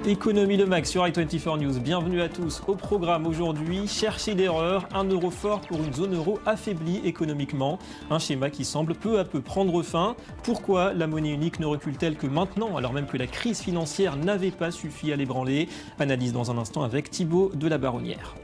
Économie le max sur i24 News. Bienvenue à tous. Au programme aujourd'hui, chercher l'erreur, un euro fort pour une zone euro affaiblie économiquement. Un schéma qui semble peu à peu prendre fin. Pourquoi la monnaie unique ne recule-t-elle que maintenant, alors même que la crise financière n'avait pas suffi à l'ébranler? Analyse dans un instant avec Thibaut de la Baronnière.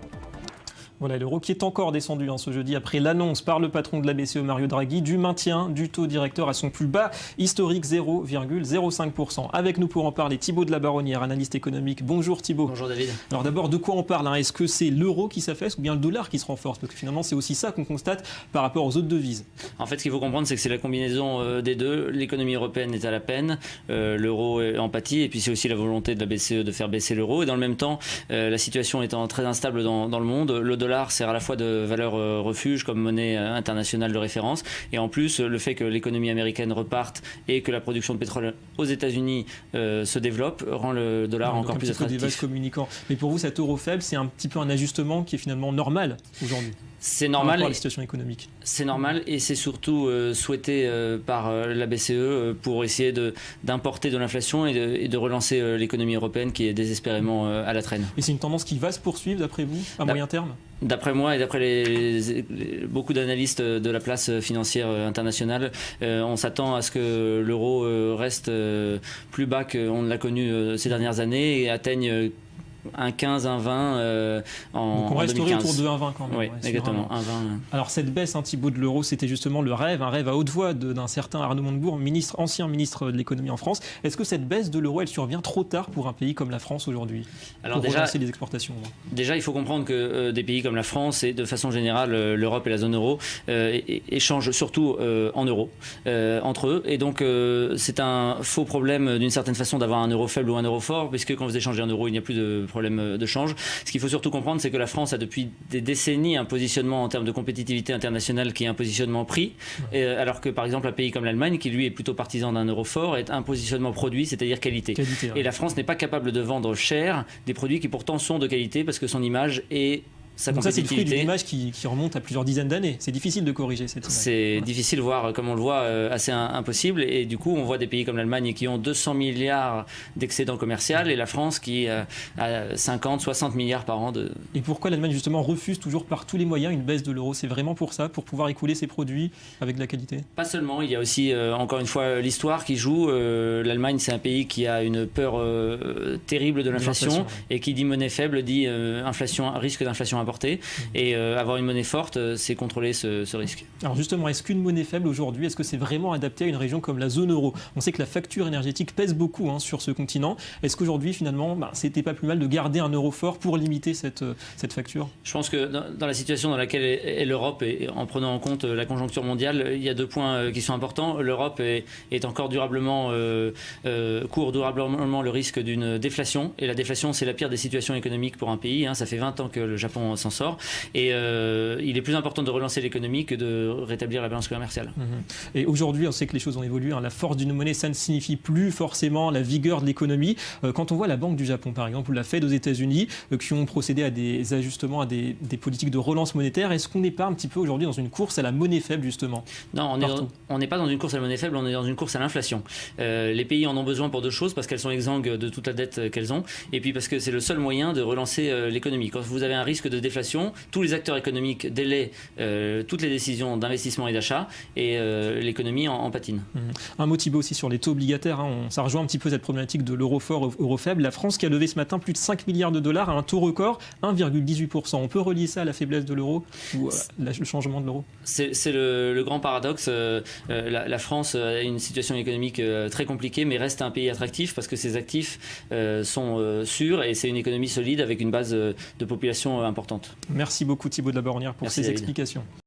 Voilà, l'euro qui est encore descendu ce jeudi après l'annonce par le patron de la BCE, Mario Draghi, du maintien du taux directeur à son plus bas historique, 0,05%. Avec nous pour en parler, Thibaut de la Baronnière, analyste économique. Bonjour Thibaut. Bonjour David. Alors d'abord, de quoi on parle? Est-ce que c'est l'euro qui s'affaisse ou bien le dollar qui se renforce? Parce que finalement, c'est aussi ça qu'on constate par rapport aux autres devises. En fait, ce qu'il faut comprendre, c'est que c'est la combinaison des deux. L'économie européenne est à la peine, l'euro est en pâtit, et puis c'est aussi la volonté de la BCE de faire baisser l'euro. Et dans le même temps, la situation étant très instable dans le monde, le dollar sert à la fois de valeur refuge comme monnaie internationale de référence, et en plus le fait que l'économie américaine reparte et que la production de pétrole aux États-Unis se développe rend le dollar encore plus attractif. Des vases communicants. Mais pour vous, cet euro faible, c'est un petit peu un ajustement qui est finalement normal aujourd'hui? C'est normal. Par la situation économique. C'est normal, et c'est surtout souhaité par la BCE pour essayer d'importer de l'inflation et de relancer l'économie européenne qui est désespérément à la traîne. Et c'est une tendance qui va se poursuivre d'après vous, à moyen terme? D'après moi et d'après beaucoup d'analystes de la place financière internationale, on s'attend à ce que l'euro reste plus bas qu'on ne l'a connu ces dernières années et atteigne un 15, un 20 en 2015. Donc on resterait autour de 1,20 quand même. Oui, exactement, 1,20. Alors cette baisse, Thibaut, de l'euro, c'était justement le rêve, un rêve à haute voix d'un certain Arnaud Montebourg, ancien ministre de l'économie en France. Est-ce que cette baisse de l'euro, elle survient trop tard pour un pays comme la France aujourd'hui, pour relancer les exportations? Déjà, il faut comprendre que des pays comme la France et de façon générale l'Europe et la zone euro échangent surtout en euros entre eux. Et donc c'est un faux problème d'une certaine façon d'avoir un euro faible ou un euro fort, puisque quand vous échangez en euros, il n'y a plus de problème de change. Ce qu'il faut surtout comprendre, c'est que la France a depuis des décennies un positionnement en termes de compétitivité internationale qui est un positionnement prix, alors que par exemple un pays comme l'Allemagne, qui lui est plutôt partisan d'un euro fort, est un positionnement produit, c'est-à-dire qualité. Et la France n'est pas capable de vendre cher des produits qui pourtant sont de qualité parce que son image est Donc ça, c'est le fruit d'une image qui remonte à plusieurs dizaines d'années. C'est difficile de corriger cette image. C'est difficile, voire, comme on le voit, assez impossible. Et du coup, on voit des pays comme l'Allemagne qui ont 200 milliards d'excédents commerciaux et la France qui a 50, 60 milliards par an. Et pourquoi l'Allemagne, justement, refuse toujours par tous les moyens une baisse de l'euro? C'est vraiment pour ça, pour pouvoir écouler ses produits avec de la qualité? Pas seulement. Il y a aussi, encore une fois, l'histoire qui joue. L'Allemagne, c'est un pays qui a une peur terrible de l'inflation. Et qui dit monnaie faible, dit risque d'inflation importer, et avoir une monnaie forte, c'est contrôler ce risque. Alors justement, est-ce qu'une monnaie faible aujourd'hui, est-ce que c'est vraiment adapté à une région comme la zone euro? On sait que la facture énergétique pèse beaucoup sur ce continent. Est-ce qu'aujourd'hui, finalement, c'était pas plus mal de garder un euro fort pour limiter cette facture? Je pense que dans la situation dans laquelle est l'Europe, et en prenant en compte la conjoncture mondiale, il y a deux points qui sont importants. L'Europe est encore court durablement le risque d'une déflation, et la déflation, c'est la pire des situations économiques pour un pays. Ça fait 20 ans que le Japon s'en sort, et il est plus important de relancer l'économie que de rétablir la balance commerciale. Et aujourd'hui, on sait que les choses ont évolué. La force d'une monnaie, ça ne signifie plus forcément la vigueur de l'économie. Quand on voit la Banque du Japon, par exemple, ou la Fed aux États-Unis, qui ont procédé à des ajustements, à des politiques de relance monétaire, est-ce qu'on n'est pas un petit peu aujourd'hui dans une course à la monnaie faible, justement? Non, on n'est pas dans une course à la monnaie faible, on est dans une course à l'inflation. Les pays en ont besoin pour deux choses, parce qu'elles sont exsangues de toute la dette qu'elles ont, et puis parce que c'est le seul moyen de relancer l'économie. Quand vous avez un risque de déflation, tous les acteurs économiques délaient toutes les décisions d'investissement et d'achat, et l'économie en patine. Un mot, Thibaut, aussi sur les taux obligataires. Ça rejoint un petit peu cette problématique de l'euro fort, euro faible. La France qui a levé ce matin plus de 5 milliards de dollars à un taux record, 1,18%. On peut relier ça à la faiblesse de l'euro ou le changement de l'euro? C'est le grand paradoxe. La France a une situation économique très compliquée, mais reste un pays attractif parce que ses actifs sont sûrs, et c'est une économie solide avec une base de population importante. Merci beaucoup Thibaut de la Baronnière pour ces explications.